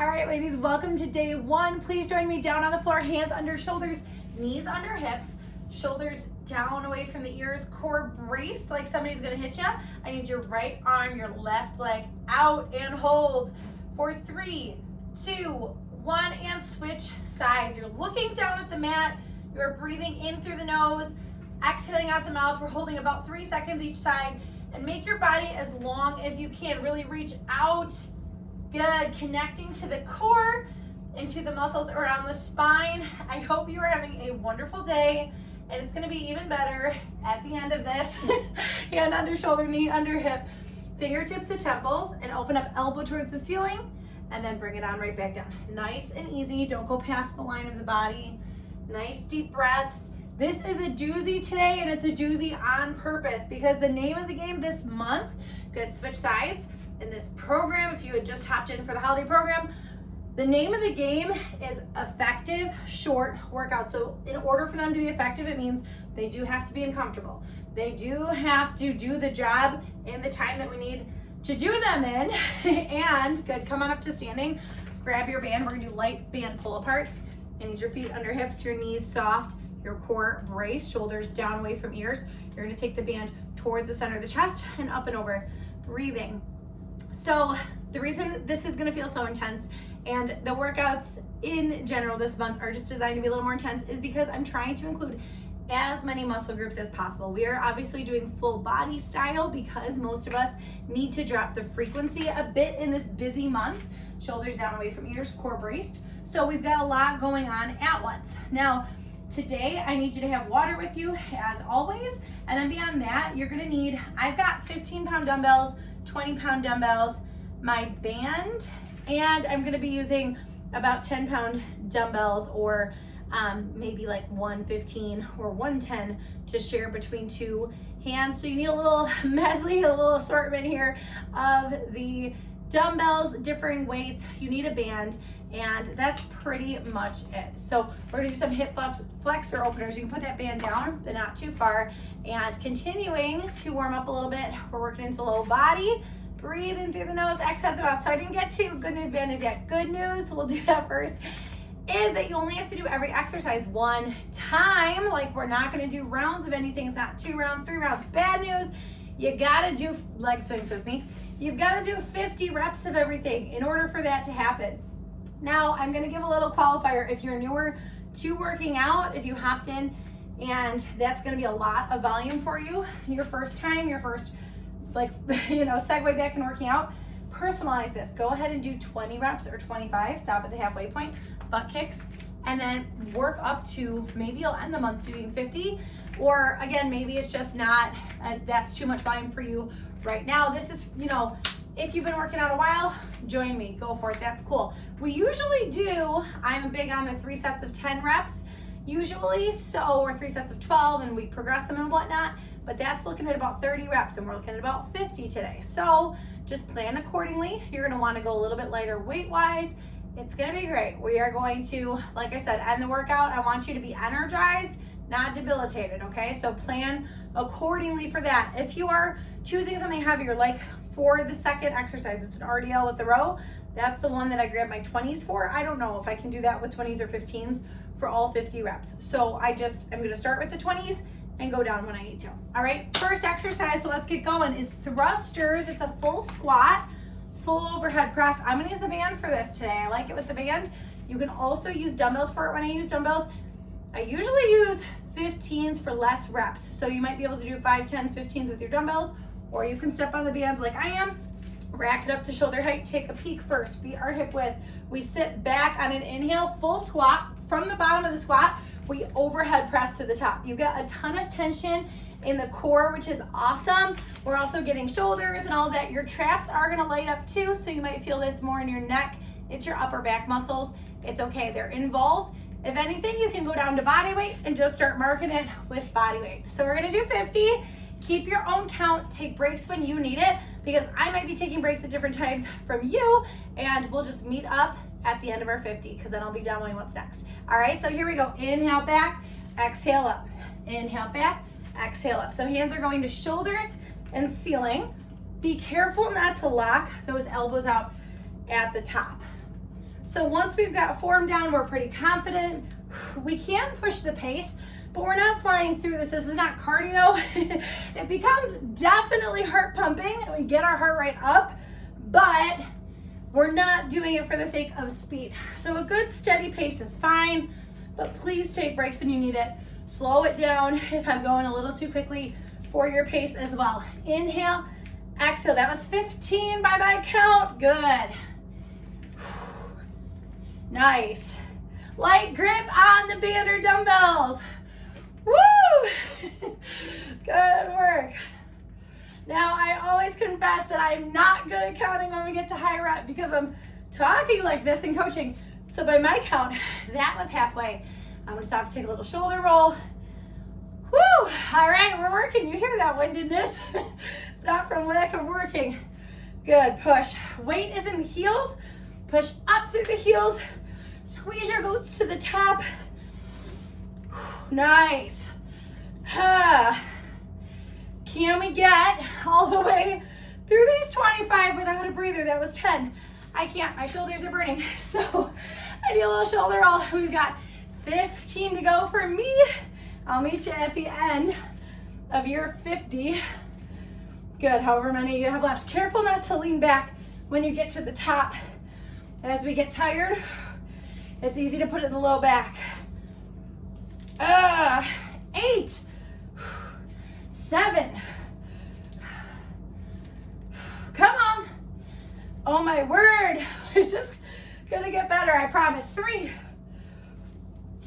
All right, ladies, welcome to day one. Please join me down on the floor, hands under shoulders, knees under hips, shoulders down away from the ears, core braced like somebody's gonna hit you. I need your right arm, your left leg out and hold for 3, 2, 1, and switch sides. You're looking down at the mat, you're breathing in through the nose, exhaling out the mouth. We're holding about 3 seconds each side, and make your body as long as you can. Really reach out. Good, connecting to the core and to the muscles around the spine. I hope you are having a wonderful day, and it's gonna be even better at the end of this. Hand under shoulder, knee under hip, fingertips to temples, and open up elbow towards the ceiling, and then bring it on right back down. Nice and easy, don't go past the line of the body. Nice deep breaths. This is a doozy today, and it's a doozy on purpose because the name of the game this month, good, switch sides, in this program, if you had just hopped in for the holiday program, the name of the game is effective short workouts. So in order for them to be effective, it means they do have to be uncomfortable. They do have to do the job in the time that we need to do them in. And good, come on up to standing, grab your band. We're gonna do light band pull aparts. I need your feet under hips, your knees soft, your core braced, shoulders down away from ears. You're gonna take the band towards the center of the chest and up and over, breathing. So the reason this is gonna feel so intense and the workouts in general this month are just designed to be a little more intense is because I'm trying to include as many muscle groups as possible. We are obviously doing full body style because most of us need to drop the frequency a bit in this busy month. Shoulders down away from ears, core braced. So we've got a lot going on at once. Now, today I need you to have water with you as always. And then beyond that, you're gonna need, I've got 15-pound dumbbells, 20-pound dumbbells, my band, and I'm gonna be using about 10-pound dumbbells or maybe like 115 or 110 to share between two hands. So you need a little medley, a little assortment here of the dumbbells, differing weights. You need a band, and that's pretty much it. So we're gonna do some hip flexor openers. You can put that band down, but not too far. And continuing to warm up a little bit, we're working into low body. Breathe in through the nose, exhale the mouth. So I didn't get to good news, bad news yet. Good news, we'll do that first, is that you only have to do every exercise one time. Like, we're not gonna do rounds of anything. It's not 2 rounds, 3 rounds. Bad news, you gotta do leg swings with me. You've gotta do 50 reps of everything in order for that to happen. Now, I'm gonna give a little qualifier. If you're newer to working out, if you hopped in and that's gonna be a lot of volume for you, your first time, your first, like, segue back in working out, personalize this. Go ahead and do 20 reps or 25, stop at the halfway point, butt kicks, and then work up to, maybe you'll end the month doing 50, or again, maybe it's just not, that's too much volume for you right now. This is, if you've been working out a while, join me, go for it, that's cool. We usually do, I'm big on the 3 sets of 10 reps, usually, or 3 sets of 12, and we progress them and whatnot, but that's looking at about 30 reps, and we're looking at about 50 today. So just plan accordingly. You're gonna wanna go a little bit lighter weight-wise. It's gonna be great. We are going to, like I said, end the workout. I want you to be energized, not debilitated, okay? So plan accordingly for that. If you are choosing something heavier, like for the second exercise, it's an RDL with the row, that's the one that I grabbed my 20s for. I don't know if I can do that with 20s or 15s for all 50 reps. So I'm gonna start with the 20s and go down when I need to. All right, first exercise, so let's get going, is thrusters. It's a full squat, full overhead press. I'm gonna use the band for this today. I like it with the band. You can also use dumbbells for it. When I use dumbbells, I usually use 15s for less reps. So you might be able to do 5, 10s, 15s with your dumbbells, or you can step on the band like I am, rack it up to shoulder height, take a peek first, feet are hip width. We sit back on an inhale, full squat. From the bottom of the squat, we overhead press to the top. You get a ton of tension in the core, which is awesome. We're also getting shoulders and all that. Your traps are gonna light up too, so you might feel this more in your neck. It's your upper back muscles. It's okay, they're involved. If anything, you can go down to body weight and just start marking it with body weight. So we're gonna do 50. Keep your own count, take breaks when you need it, because I might be taking breaks at different times from you, and we'll just meet up at the end of our 50, because then I'll be demoing what's next. All right, so here we go. Inhale back, exhale up. Inhale back, exhale up. So hands are going to shoulders and ceiling. Be careful not to lock those elbows out at the top. So once we've got form down, we're pretty confident. We can push the pace, but we're not flying through this. This is not cardio. It becomes definitely heart pumping and we get our heart rate up, but we're not doing it for the sake of speed. So a good steady pace is fine, but please take breaks when you need it. Slow it down if I'm going a little too quickly for your pace as well. Inhale, exhale. That was 15 by my count. Good. Nice. Light grip on the band or dumbbells. Woo! Good work. Now, I always confess that I'm not good at counting when we get to high rep because I'm talking like this in coaching. So by my count, that was halfway. I'm gonna stop to take a little shoulder roll. Woo! All right, we're working. You hear that windedness? It's not from lack of working. Good, push. Weight is in the heels. Push up through the heels. Squeeze your glutes to the top. Nice. Can we get all the way through these 25 without a breather? That was 10. I can't, my shoulders are burning. So I need a little shoulder roll. We've got 15 to go for me. I'll meet you at the end of your 50. Good, however many you have left. Careful not to lean back when you get to the top. As we get tired, it's easy to put it in the low back. 8, 7. Come on. Oh my word. It's just gonna get better, I promise. 3,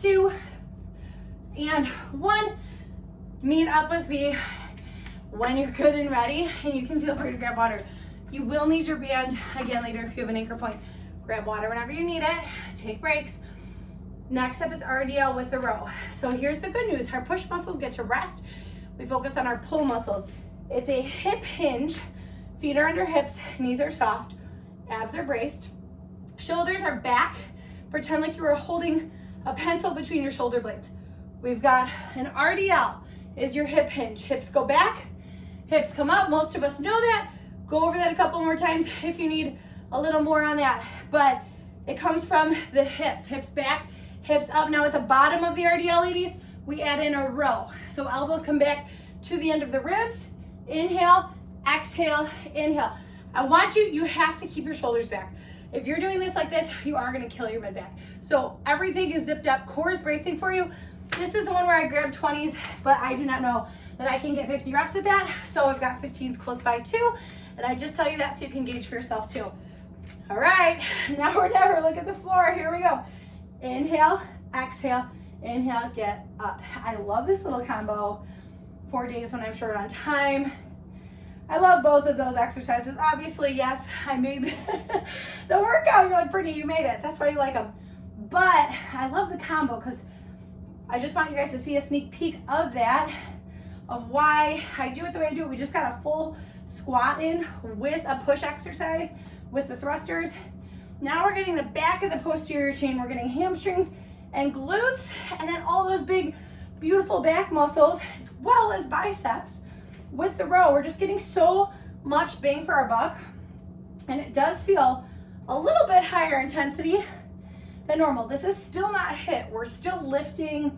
2, and 1. Meet up with me when you're good and ready, and you can feel free to grab water. You will need your band again later if you have an anchor point. Grab water whenever you need it. Take breaks. Next up is RDL with the row. So here's the good news. Our push muscles get to rest. We focus on our pull muscles. It's a hip hinge. Feet are under hips, knees are soft, abs are braced. Shoulders are back. Pretend like you were holding a pencil between your shoulder blades. We've got an RDL is your hip hinge. Hips go back, hips come up. Most of us know that. Go over that a couple more times if you need a little more on that. But it comes from the hips. Hips back, hips up. Now at the bottom of the RDL, ladies, we add in a row. So elbows come back to the end of the ribs. Inhale, exhale, inhale. I want you have to keep your shoulders back. If you're doing this like this, you are gonna kill your mid back. So everything is zipped up, core is bracing for you. This is the one where I grab 20s, but I do not know that I can get 50 reps with that. So I've got 15s close by too. And I just tell you that so you can gauge for yourself too. All right, now or never, look at the floor. Here we go. Inhale, exhale, inhale, get up. I love this little combo. 4 days when I'm short on time. I love both of those exercises. Obviously, yes, I made the workout. You're like, Brittany, you made it. That's why you like them. But I love the combo because I just want you guys to see a sneak peek of that, of why I do it the way I do it. We just got a full squat in with a push exercise with the thrusters. Now we're getting the back of the posterior chain. We're getting hamstrings and glutes, and then all those big, beautiful back muscles, as well as biceps. With the row, we're just getting so much bang for our buck, and it does feel a little bit higher intensity than normal. This is still not HIIT. We're still lifting,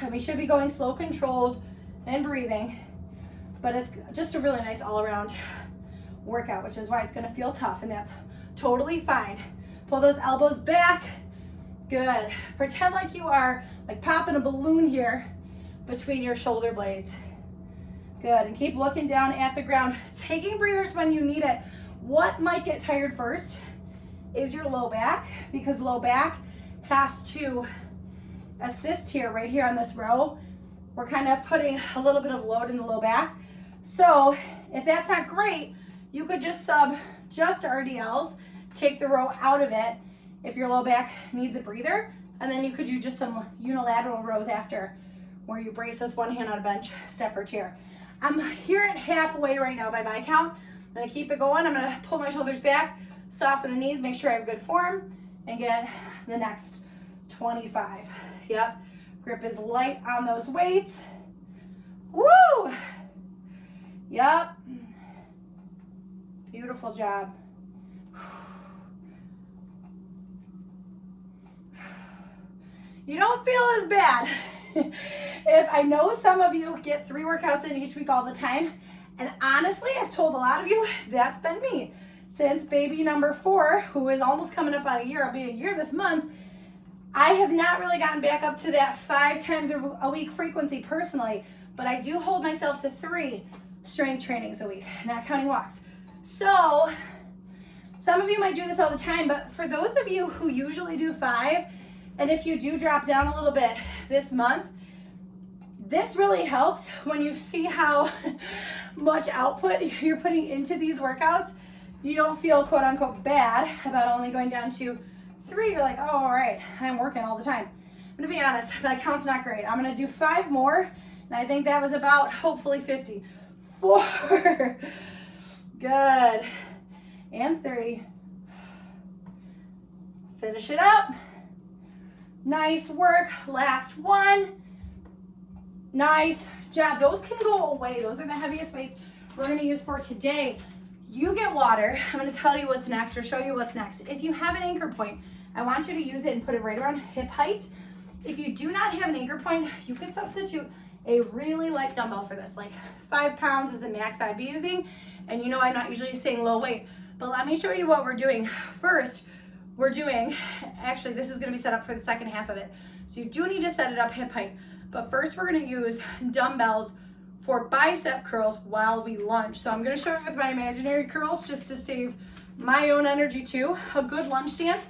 and we should be going slow, controlled, and breathing, but it's just a really nice all-around workout, which is why it's gonna feel tough, and that's totally fine. Pull those elbows back. Good. Pretend like you are like popping a balloon here between your shoulder blades. Good, and keep looking down at the ground, taking breathers when you need it. What might get tired first is your low back, because low back has to assist here, right here on this row. We're kind of putting a little bit of load in the low back. So if that's not great, you could just sub just RDLs, take the row out of it if your low back needs a breather, and then you could do just some unilateral rows after, where you brace with one hand on a bench, step, or chair. I'm here at halfway right now by my count. I'm gonna keep it going. I'm gonna pull my shoulders back, soften the knees, make sure I have good form, and get the next 25. Yep, grip is light on those weights. Woo! Yep. Beautiful job. you don't feel as bad. If I know some of you get 3 workouts in each week all the time, and honestly, I've told a lot of you, that's been me. Since baby number 4, who is almost coming up on a year, it'll be a year this month, I have not really gotten back up to that 5 times a week frequency personally, but I do hold myself to 3 strength trainings a week, not counting walks. So some of you might do this all the time, but for those of you who usually do 5, and if you do drop down a little bit this month, this really helps when you see how much output you're putting into these workouts. You don't feel quote unquote bad about only going down to 3. You're like, oh, all right, I'm working all the time. I'm gonna be honest, that count's not great. I'm gonna do 5 more, and I think that was about hopefully 50. 4, good, and 3. Finish it up. Nice work, last one. Nice job. Those can go away. Those are the heaviest weights we're gonna use for today. You get water. I'm gonna tell you what's next or show you what's next. If you have an anchor point, I want you to use it and put it right around hip height. If you do not have an anchor point, you could substitute a really light dumbbell for this. Like 5 pounds is the max I'd be using. And you know I'm not usually saying low weight, but let me show you what we're doing. First, we're doing, actually this is gonna be set up for the second half of it. So you do need to set it up hip height. But first we're gonna use dumbbells for bicep curls while we lunge. So I'm gonna show you with my imaginary curls just to save my own energy too. A good lunge stance.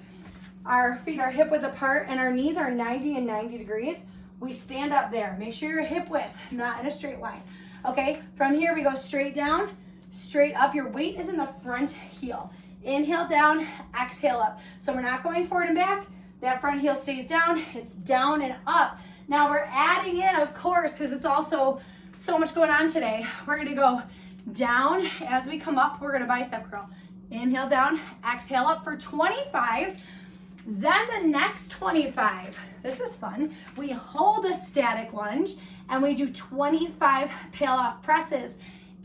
Our feet are hip width apart and our knees are 90 and 90 degrees. We stand up there. Make sure you're hip width, not in a straight line. Okay, from here we go straight down, straight up. Your weight is in the front heel. Inhale down, exhale up. So we're not going forward and back. That front heel stays down. It's down and up. Now we're adding in, of course, because it's also so much going on today. We're gonna go down. As we come up, we're gonna bicep curl. Inhale down, exhale up for 25. Then the next 25, this is fun. We hold a static lunge and we do 25 pail-off presses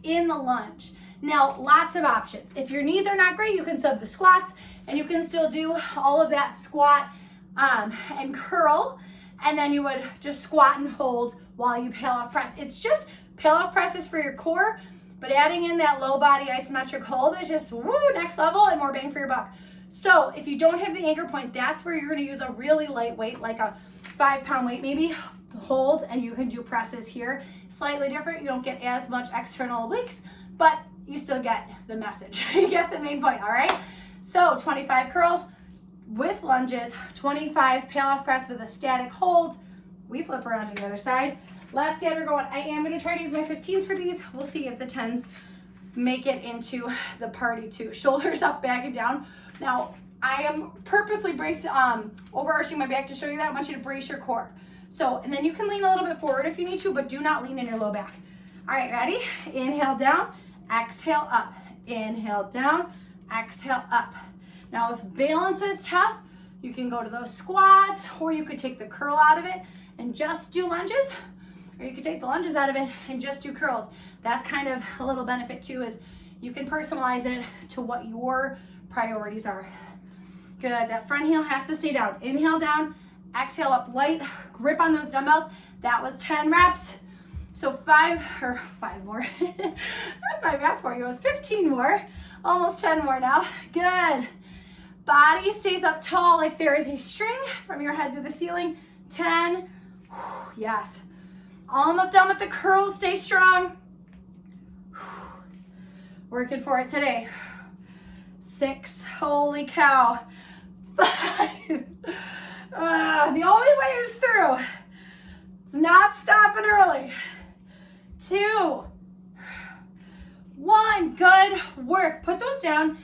in the lunge. Now, lots of options. If your knees are not great, you can sub the squats and you can still do all of that squat and curl, and then you would just squat and hold while you pail-off press. It's just pail-off presses for your core, but adding in that low body isometric hold is just woo, next level and more bang for your buck. So if you don't have the anchor point, that's where you're gonna use a really light weight, like a 5 pound weight maybe, hold, and you can do presses here. Slightly different, you don't get as much external leaks, but you still get the message. You get the main point, all right? So 25 curls with lunges, 25 pail-off press with a static hold. We flip around to the other side. Let's get her going. I am gonna try to use my 15s for these. We'll see if the 10s make it into the party too. Shoulders up, back and down. Now, I am purposely overarching my back to show you that. I want you to brace your core. So, and then you can lean a little bit forward if you need to, but do not lean in your low back. All right, ready? Inhale down, exhale up. Inhale down, exhale up. Now, if balance is tough, you can go to those squats, or you could take the curl out of it and just do lunges, or you could take the lunges out of it and just do curls. That's kind of a little benefit too, is you can personalize it to what your priorities are. Good, that front heel has to stay down. Inhale down, exhale up light, grip on those dumbbells. That was 10 reps. So 5 more. There's my math for you. It was 15 more, almost 10 more now. Good. Body stays up tall like there is a string from your head to the ceiling. 10, yes. Almost done with the curls, stay strong. Working for it today. 6, holy cow. 5, the only way is through. It's not stopping early. 2, 1, good work. Put those down.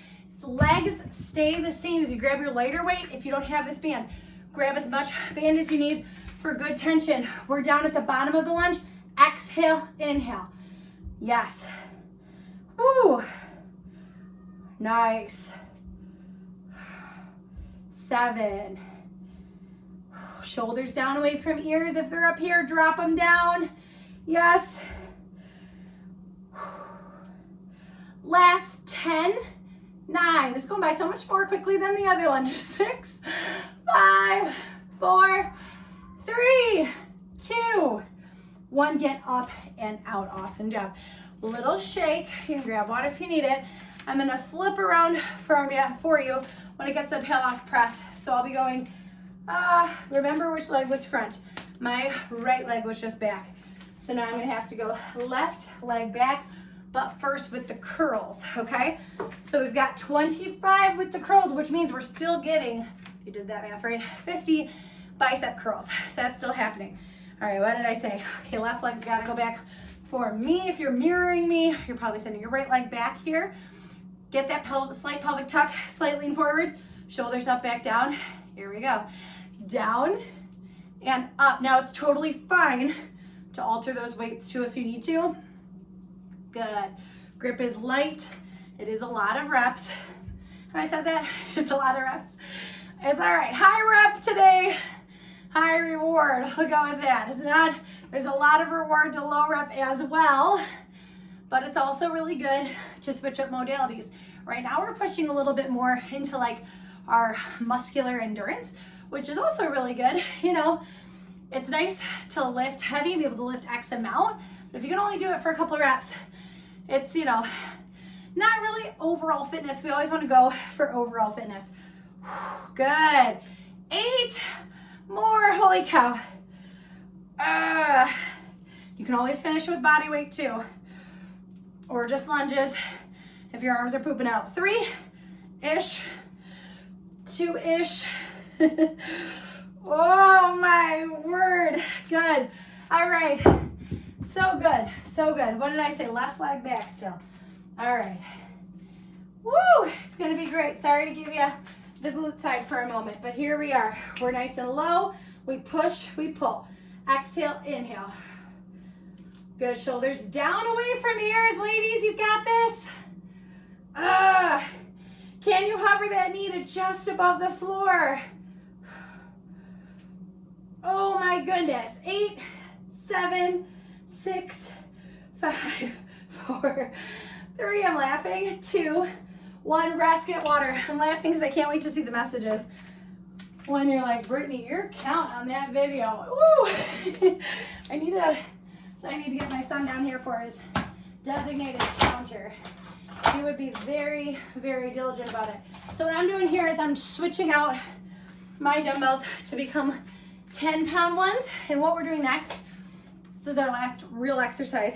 Legs stay the same. You can grab your lighter weight if you don't have this band. Grab as much band as you need for good tension. We're down at the bottom of the lunge. Exhale, inhale. Yes. Woo. Nice. 7. Shoulders down away from ears. If they're up here, drop them down. Yes. Last 10. 9. This is going by so much more quickly than the other lunges. 6, 5, 4, 1, get up and out. Awesome job. Little shake. You can grab water if you need it. I'm gonna flip around for you when it gets to the pull-off press. So I'll be going, remember which leg was front. My right leg was just back. So now I'm gonna have to go left leg back, but first with the curls, okay? So we've got 25 with the curls, which means we're still getting, if you did that math right, 50 bicep curls. So that's still happening. All right, what did I say? Okay, left leg's gotta go back for me. If you're mirroring me, you're probably sending your right leg back here. Get that slight pelvic tuck, slight lean forward, shoulders up, back down. Here we go. Down and up. Now it's totally fine to alter those weights too if you need to. Good. Grip is light. It is a lot of reps. Have I said that? It's a lot of reps. It's all right. High rep today. High reward. We'll go with that. It's not, there's a lot of reward to low rep as well, but it's also really good to switch up modalities. Right now we're pushing a little bit more into like our muscular endurance, which is also really good. You know, it's nice to lift heavy and be able to lift X amount, but if you can only do it for a couple of reps, it's, you know, not really overall fitness. We always want to go for overall fitness. Good. 8 more. Holy cow. You can always finish with body weight too, or just lunges if your arms are pooping out. 3-ish, 2-ish. Oh my word. Good. All right. So good. So good. What did I say? Left leg back still. All right. Woo. It's going to be great. Sorry to give you the glute side for a moment, but here we are. We're nice and low. We push, we pull. Exhale, inhale. Good. Shoulders down away from ears, ladies. You got this. Can you hover that knee to just above the floor? Oh my goodness. 8, 7, 6, 5, 4, 3. I'm laughing. 2, 1. Rest, get water. I'm laughing because I can't wait to see the messages. When you're like, Brittany, your count on that video. Woo! I need to get my son down here for his designated counter. He would be very, very diligent about it. So what I'm doing here is I'm switching out my dumbbells to become 10-pound ones. And what we're doing next, this is our last real exercise.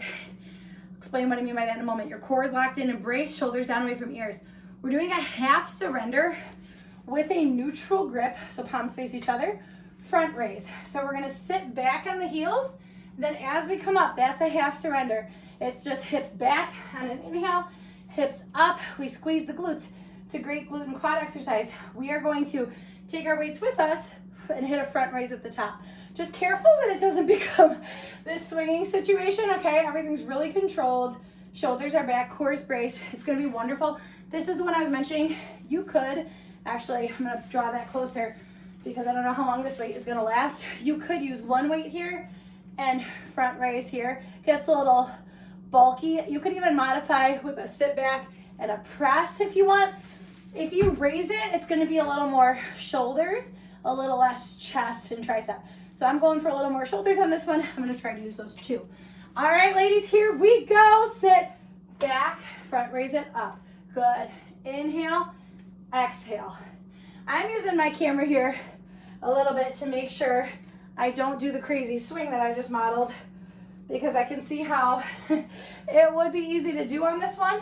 Explain what I mean by that in a moment. Your core is locked in and braced, shoulders down away from ears. We're doing a half surrender with a neutral grip, so palms face each other, front raise. So we're gonna sit back on the heels, then as we come up, that's a half surrender. It's just hips back on an inhale, hips up, we squeeze the glutes. It's a great glute and quad exercise. We are going to take our weights with us and hit a front raise at the top. Just careful that it doesn't become this swinging situation, okay? Everything's really controlled. Shoulders are back, core is braced. It's gonna be wonderful. This is the one I was mentioning. You could, actually, I'm gonna draw that closer because I don't know how long this weight is gonna last. You could use one weight here and front raise here. Gets a little bulky. You could even modify with a sit back and a press if you want. If you raise it, it's gonna be a little more shoulders, a little less chest and tricep. So I'm going for a little more shoulders on this one. I'm gonna try to use those too. All right, ladies, here we go. Sit back, front raise it up. Good. Inhale, exhale. I'm using my camera here a little bit to make sure I don't do the crazy swing that I just modeled, because I can see how it would be easy to do on this one.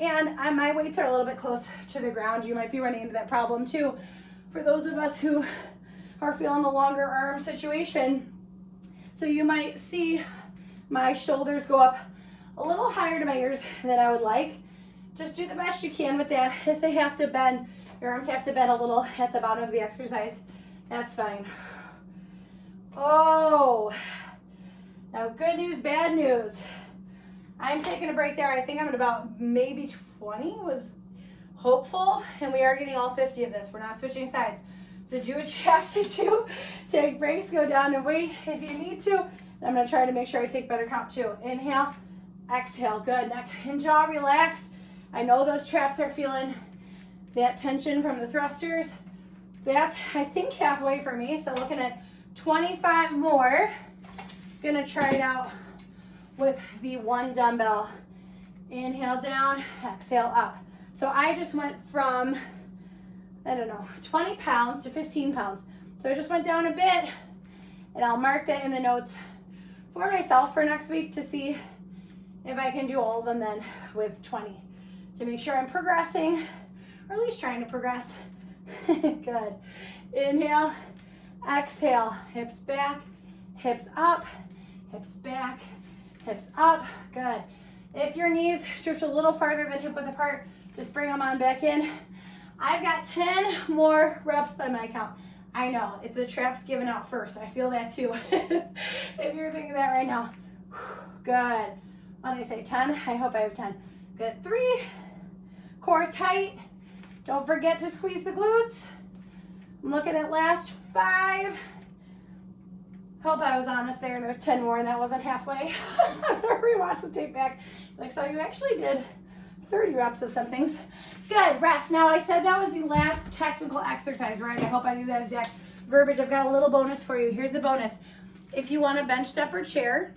And my weights are a little bit close to the ground. You might be running into that problem too. For those of us who are feeling the longer arm situation, so you might see my shoulders go up a little higher to my ears than I would like. Just do the best you can with that. If they have to bend, your arms have to bend a little at the bottom of the exercise, that's fine. Oh, now good news, bad news. I'm taking a break there. I think I'm at about maybe 20, was hopeful, and we are getting all 50 of this. We're not switching sides. So do what you have to do. Take breaks, go down and wait if you need to. I'm gonna try to make sure I take better count too. Inhale, exhale, good. Neck and jaw relaxed. I know those traps are feeling that tension from the thrusters. That's, I think, halfway for me. So looking at 25 more. Gonna try it out with the one dumbbell. Inhale down, exhale up. So I just went from, I don't know, 20 pounds to 15 pounds. So I just went down a bit, and I'll mark that in the notes for myself for next week to see if I can do all of them then with 20 to make sure I'm progressing, or at least trying to progress. Good. Inhale, exhale, hips back, hips up, hips back, hips up. Good. If your knees drift a little farther than hip width apart, just bring them on back in. I've got 10 more reps by my count. I know, it's the traps given out first. I feel that too. If you're thinking that right now. Good. What did I say, 10? I hope I have 10. Good. 3. Core's tight. Don't forget to squeeze the glutes. I'm looking at last 5. Hope I was honest there. There's 10 more and that wasn't halfway. I'm gonna rewatch the tape back. Like, so you actually did 30 reps of some things. Good, rest. Now I said that was the last technical exercise, right? I hope I use that exact verbiage. I've got a little bonus for you. Here's the bonus. If you want a bench step or chair,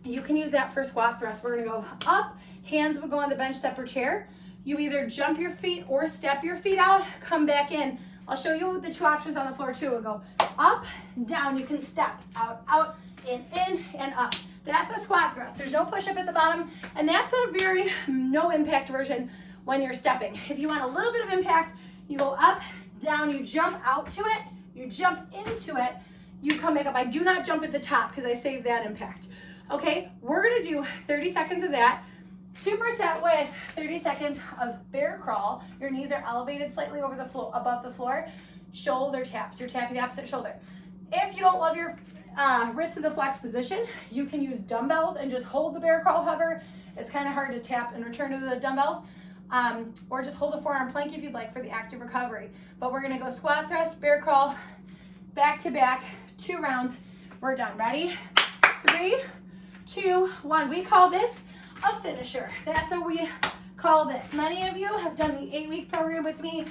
you can use that for squat thrust. We're gonna go up, hands will go on the bench step or chair. You either jump your feet or step your feet out, come back in. I'll show you the 2 options on the floor too. We'll go up, down. You can step out, in, and up. That's a squat thrust. There's no push-up at the bottom, and that's a very no impact version when you're stepping. If you want a little bit of impact, you go up, down, you jump out to it, you jump into it, you come back up. I do not jump at the top because I save that impact. Okay, we're gonna do 30 seconds of that. Superset with 30 seconds of bear crawl. Your knees are elevated slightly over the floor, above the floor. Shoulder taps. You're tapping the opposite shoulder. If you don't love your wrists in the flex position, you can use dumbbells and just hold the bear crawl hover. It's kind of hard to tap and return to the dumbbells. Or just hold a forearm plank if you'd like for the active recovery. But we're gonna go squat thrust, bear crawl, back to back, 2 rounds. We're done. Ready? 3, 2, 1. We call this a finisher. That's what we call this. Many of you have done the 8-week program with me,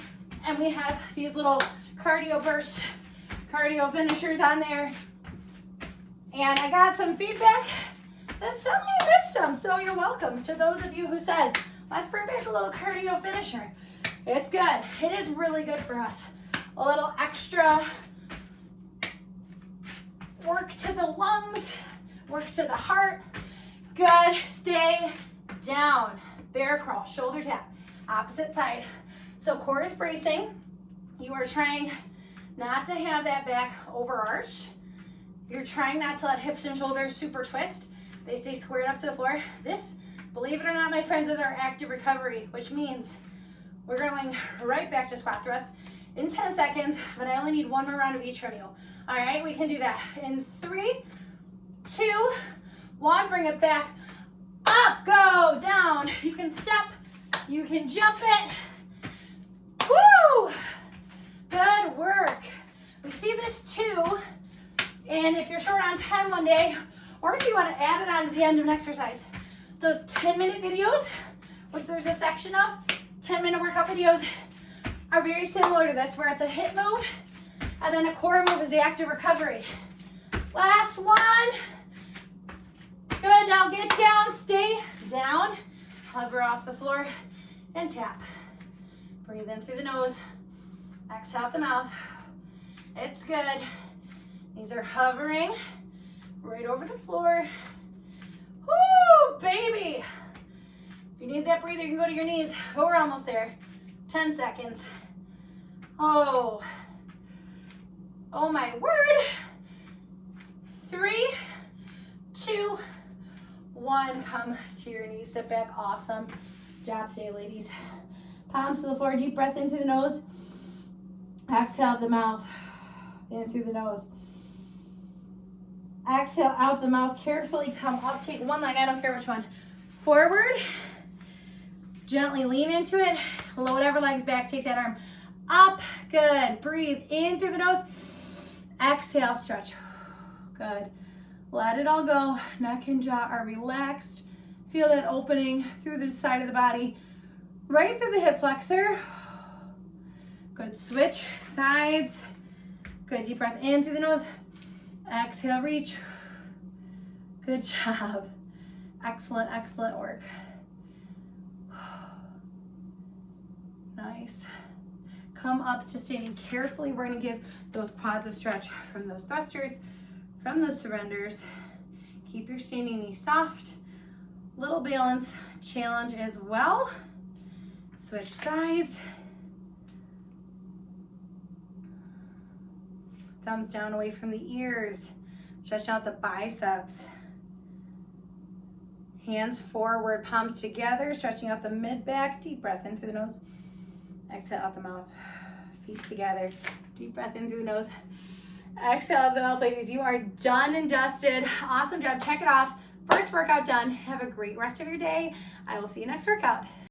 and we have these little cardio burst, cardio finishers on there. And I got some feedback that some of you missed them, so you're welcome. To those of you who said, let's bring back a little cardio finisher. It's good. It is really good for us. A little extra work to the lungs, work to the heart. Good. Stay down. Bear crawl, shoulder tap, opposite side. So core is bracing. You are trying not to have that back overarch. You're trying not to let hips and shoulders super twist. They stay squared up to the floor. This, believe it or not, my friends, is our active recovery, which means we're going right back to squat thrust in 10 seconds, but I only need 1 more round of each from you. All right, we can do that in 3, 2, 1. Bring it back up, go down. You can step, you can jump it. Woo! Good work. We see this too, and if you're short on time one day, or if you want to add it on to the end of an exercise, those 10-minute videos, which there's a section of, 10-minute workout videos, are very similar to this, where it's a hip move, and then a core move is the active recovery. Last one. Good, now get down, stay down, hover off the floor, and tap. Breathe in through the nose, exhale out the mouth. It's good. These are hovering right over the floor. Woo, baby. If you need that breather, you can go to your knees, but we're almost there. 10 seconds. Oh my word. 3, 2, 1. Come to your knees, sit back. Awesome job today, ladies. Palms to the floor, deep breath in through the nose. Exhale out the mouth, in through the nose. Exhale out the mouth, carefully come up, take one leg, I don't care which one. Forward, gently lean into it, load whatever leg's back, take that arm up, good. Breathe in through the nose, exhale, stretch, good. Let it all go, neck and jaw are relaxed. Feel that opening through the side of the body, right through the hip flexor. Good, switch sides. Good, deep breath in through the nose. Exhale, reach. Good job. Excellent, excellent work. Nice. Come up to standing carefully. We're gonna give those quads a stretch from those thrusters, from those surrenders. Keep your standing knee soft. Little balance challenge as well. Switch sides. Thumbs down away from the ears. Stretch out the biceps. Hands forward, palms together, stretching out the mid-back. Deep breath in through the nose. Exhale out the mouth. Feet together. Deep breath in through the nose. Exhale out the mouth, ladies. You are done and dusted. Awesome job. Check it off. First workout done. Have a great rest of your day. I will see you next workout.